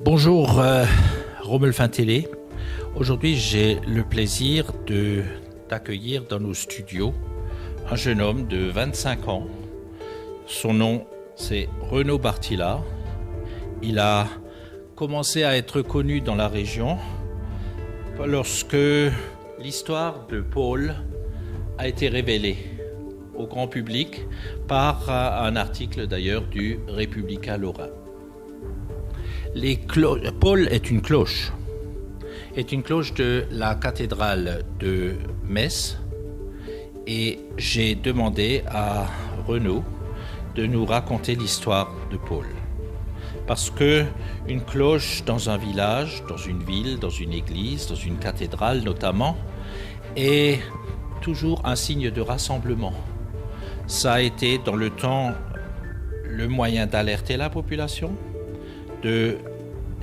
Bonjour Romelfin Télé. Aujourd'hui, j'ai le plaisir d'accueillir dans nos studios un jeune homme de 25 ans. Son nom, c'est Renaud Bartila. Il a commencé à être connu dans la région lorsque l'histoire de Paul a été révélée au grand public par un article d'ailleurs du Républicain Lorrain. Paul est une cloche de la cathédrale de Metz, et j'ai demandé à Renaud de nous raconter l'histoire de Paul. Parce que une cloche dans un village, dans une ville, dans une église, dans une cathédrale notamment, est toujours un signe de rassemblement. Ça a été dans le temps le moyen d'alerter la population, de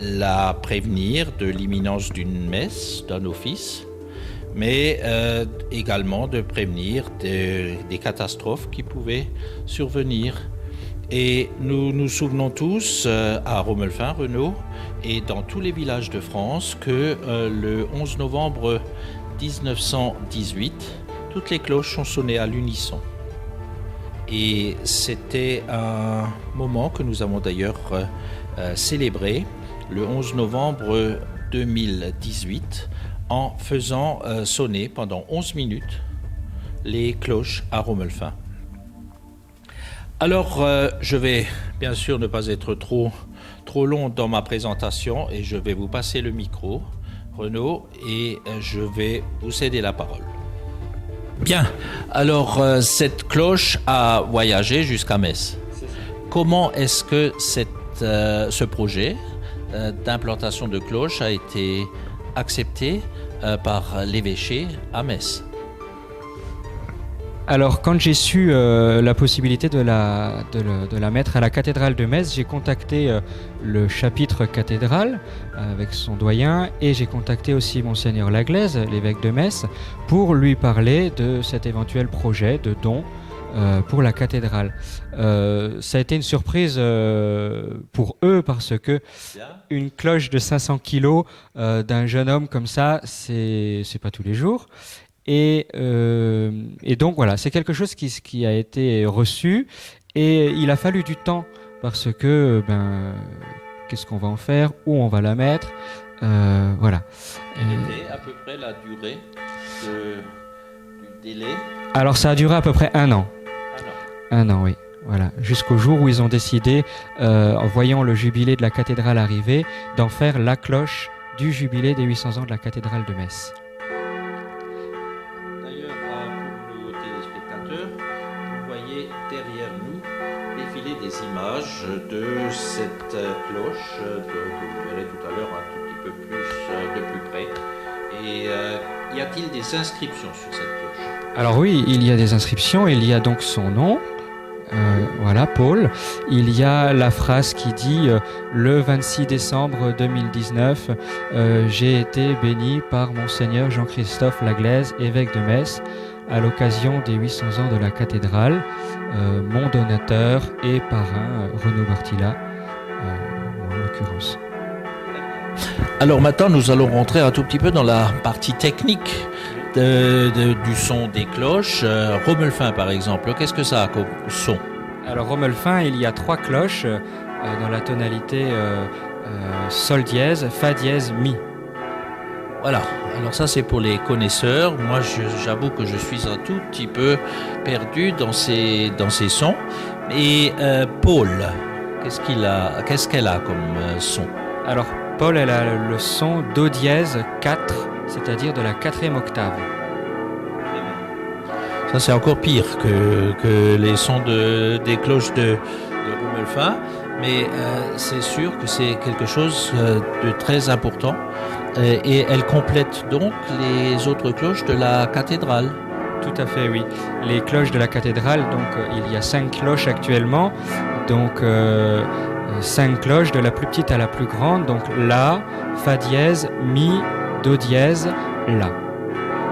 la prévenir de l'imminence d'une messe, d'un office, mais également de prévenir des catastrophes qui pouvaient survenir. Et nous nous souvenons tous à Romelfin, Renaud, et dans tous les villages de France que le 11 novembre 1918, toutes les cloches ont sonné à l'unisson. Et c'était un moment que nous avons d'ailleurs célébré le 11 novembre 2018 en faisant sonner pendant 11 minutes les cloches à Romelfin. Alors, je vais bien sûr ne pas être trop long dans ma présentation et je vais vous passer le micro, Renaud, et je vais vous céder la parole. Bien, alors cette cloche a voyagé jusqu'à Metz. Comment est-ce que ce projet d'implantation de cloches a été accepté par l'évêché à Metz? Alors, quand j'ai su la possibilité de la mettre à la cathédrale de Metz, j'ai contacté le chapitre cathédrale avec son doyen, et j'ai contacté aussi Monseigneur Laglaise, l'évêque de Metz, pour lui parler de cet éventuel projet de don pour la cathédrale. Ça a été une surprise pour eux, parce que une cloche de 500 kilos d'un jeune homme comme ça, c'est pas tous les jours. Et donc voilà, c'est quelque chose qui a été reçu, et il a fallu du temps, parce que qu'est-ce qu'on va en faire, où on va la mettre, voilà. Quelle était à peu près la durée du délai? Alors ça a duré à peu près un an. Un an, oui. Voilà, jusqu'au jour où ils ont décidé, en voyant le jubilé de la cathédrale arriver, d'en faire la cloche du jubilé des 800 ans de la cathédrale de Metz. Derrière nous défiler des images de cette cloche que vous verrez tout à l'heure un tout petit peu plus de plus près. Et y a-t-il des inscriptions sur cette cloche? Alors oui, il y a des inscriptions. Il y a donc son nom, voilà, Paul. Il y a la phrase qui dit le 26 décembre 2019, j'ai été béni par Monseigneur Jean-Christophe Laglaise, évêque de Metz, à l'occasion des 800 ans de la cathédrale, mon donateur et parrain, Renaud Bartila, en l'occurrence. Alors maintenant, nous allons rentrer un tout petit peu dans la partie technique du son des cloches. Romelfin, par exemple, qu'est-ce que ça a comme son? Alors Romelfin, il y a 3 cloches dans la tonalité sol dièse, fa dièse, mi. Voilà, alors ça c'est pour les connaisseurs. Moi j'avoue que je suis un tout petit peu perdu dans ces sons. Et Paul, qu'est-ce qu'elle a comme son? Alors Paul, elle a le son do dièse 4, c'est-à-dire de la 4e octave. Ça c'est encore pire que les sons des cloches de Romelfin, mais c'est sûr que c'est quelque chose de très important. Et elle complète donc les autres cloches de la cathédrale. Tout à fait, oui. Les cloches de la cathédrale, donc il y a 5 cloches actuellement, donc 5 cloches de la plus petite à la plus grande, donc La, Fa dièse, Mi, Do dièse, La.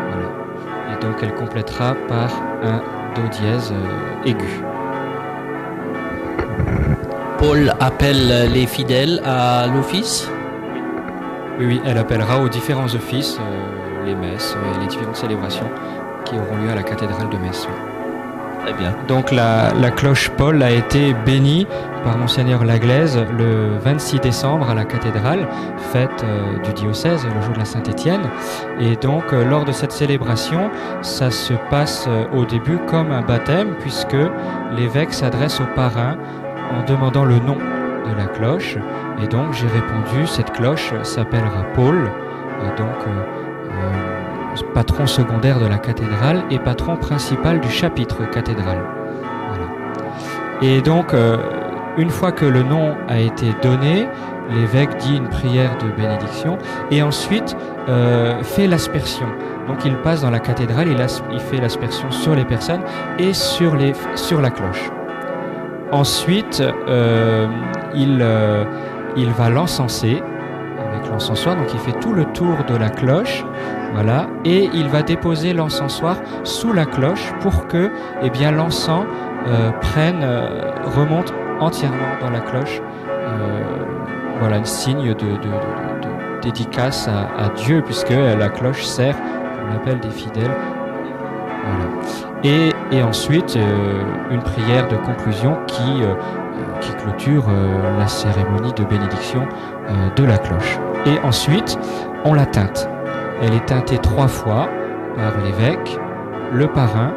Voilà. Et donc elle complétera par un Do dièse aigu. Paul appelle les fidèles à l'office? Oui, elle appellera aux différents offices les messes et les différentes célébrations qui auront lieu à la cathédrale de Metz. Oui. Très bien. Donc la cloche Paul a été bénie par Monseigneur Laglaise le 26 décembre à la cathédrale, fête du diocèse, le jour de la Saint-Étienne. Et donc lors de cette célébration, ça se passe au début comme un baptême, puisque l'évêque s'adresse au parrain en demandant le nom de la cloche. Et donc j'ai répondu, cette cloche s'appellera Paul, patron secondaire de la cathédrale et patron principal du chapitre cathédral. Voilà. Et donc, une fois que le nom a été donné, l'évêque dit une prière de bénédiction et ensuite fait l'aspersion. Donc il passe dans la cathédrale, il fait l'aspersion sur les personnes et sur la cloche. Ensuite, il va l'encenser avec l'encensoir, donc il fait tout le tour de la cloche, voilà, et il va déposer l'encensoir sous la cloche pour que l'encens remonte entièrement dans la cloche. Voilà, un signe de dédicace à Dieu, puisque la cloche sert, on l'appelle, des fidèles. Voilà. Et ensuite, une prière de conclusion qui clôture la cérémonie de bénédiction de la cloche. Et ensuite, on la teinte. Elle est teintée 3 fois par l'évêque, le parrain.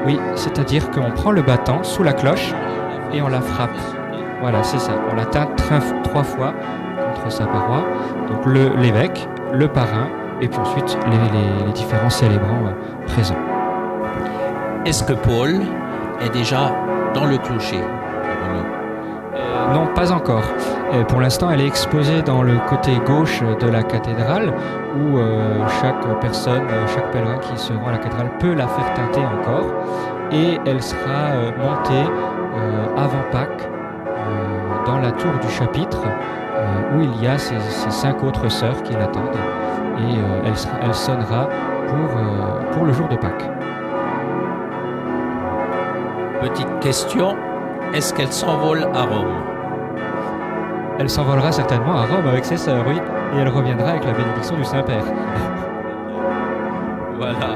Oui, c'est-à-dire qu'on prend le battant sous la cloche et on la frappe. Voilà, c'est ça. On la teinte 3 fois contre sa paroi. Donc l'évêque, le parrain, et puis ensuite les différents célébrants présents. Est-ce que Paul est déjà dans le clocher? Non, pas encore. Pour l'instant, elle est exposée dans le côté gauche de la cathédrale, où chaque pèlerin qui se rend à la cathédrale peut la faire teinter encore. Et elle sera montée avant Pâques dans la tour du chapitre, où il y a ces 5 autres sœurs qui l'attendent. Et elle sonnera pour le jour de Pâques. Petite question, est-ce qu'elle s'envole à Rome? Elle s'envolera certainement à Rome avec ses sœurs, oui, et elle reviendra avec la bénédiction du Saint-Père. Voilà,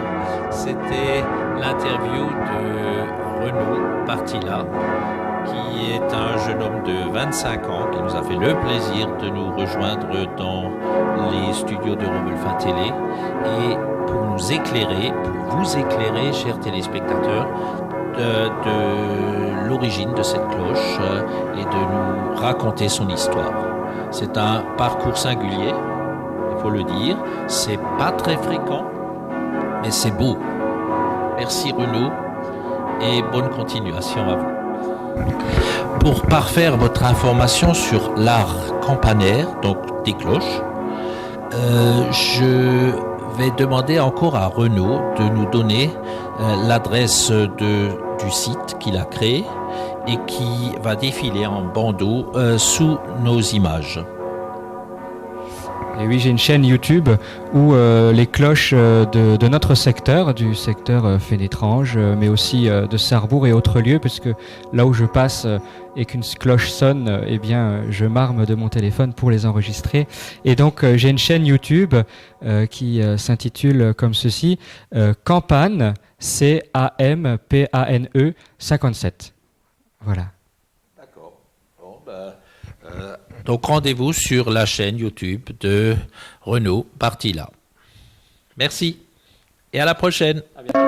c'était l'interview de Renaud Partila, qui est un jeune homme de 25 ans qui nous a fait le plaisir de nous rejoindre dans les studios de Romulfin Télé et pour nous éclairer, pour vous éclairer, chers téléspectateurs, de l'origine de cette cloche et de nous raconter son histoire. C'est un parcours singulier, il faut le dire. C'est pas très fréquent, mais c'est beau. Merci Renaud et bonne continuation à vous. Pour parfaire votre information sur l'art campanaire, donc des cloches, je vais demander encore à Renaud de nous donner l'adresse du site qu'il a créé et qui va défiler en bandeau sous nos images. Et oui, j'ai une chaîne YouTube où les cloches de notre secteur, du secteur Fénétrange, mais aussi de Sarrebourg et autres lieux, puisque là où je passe et qu'une cloche sonne, je m'arme de mon téléphone pour les enregistrer. Et donc, j'ai une chaîne YouTube qui s'intitule comme ceci, Campane, CAMPANE 57. Voilà. D'accord. Bon, donc rendez-vous sur la chaîne YouTube de Renaud Partila. Merci et à la prochaine. À bientôt.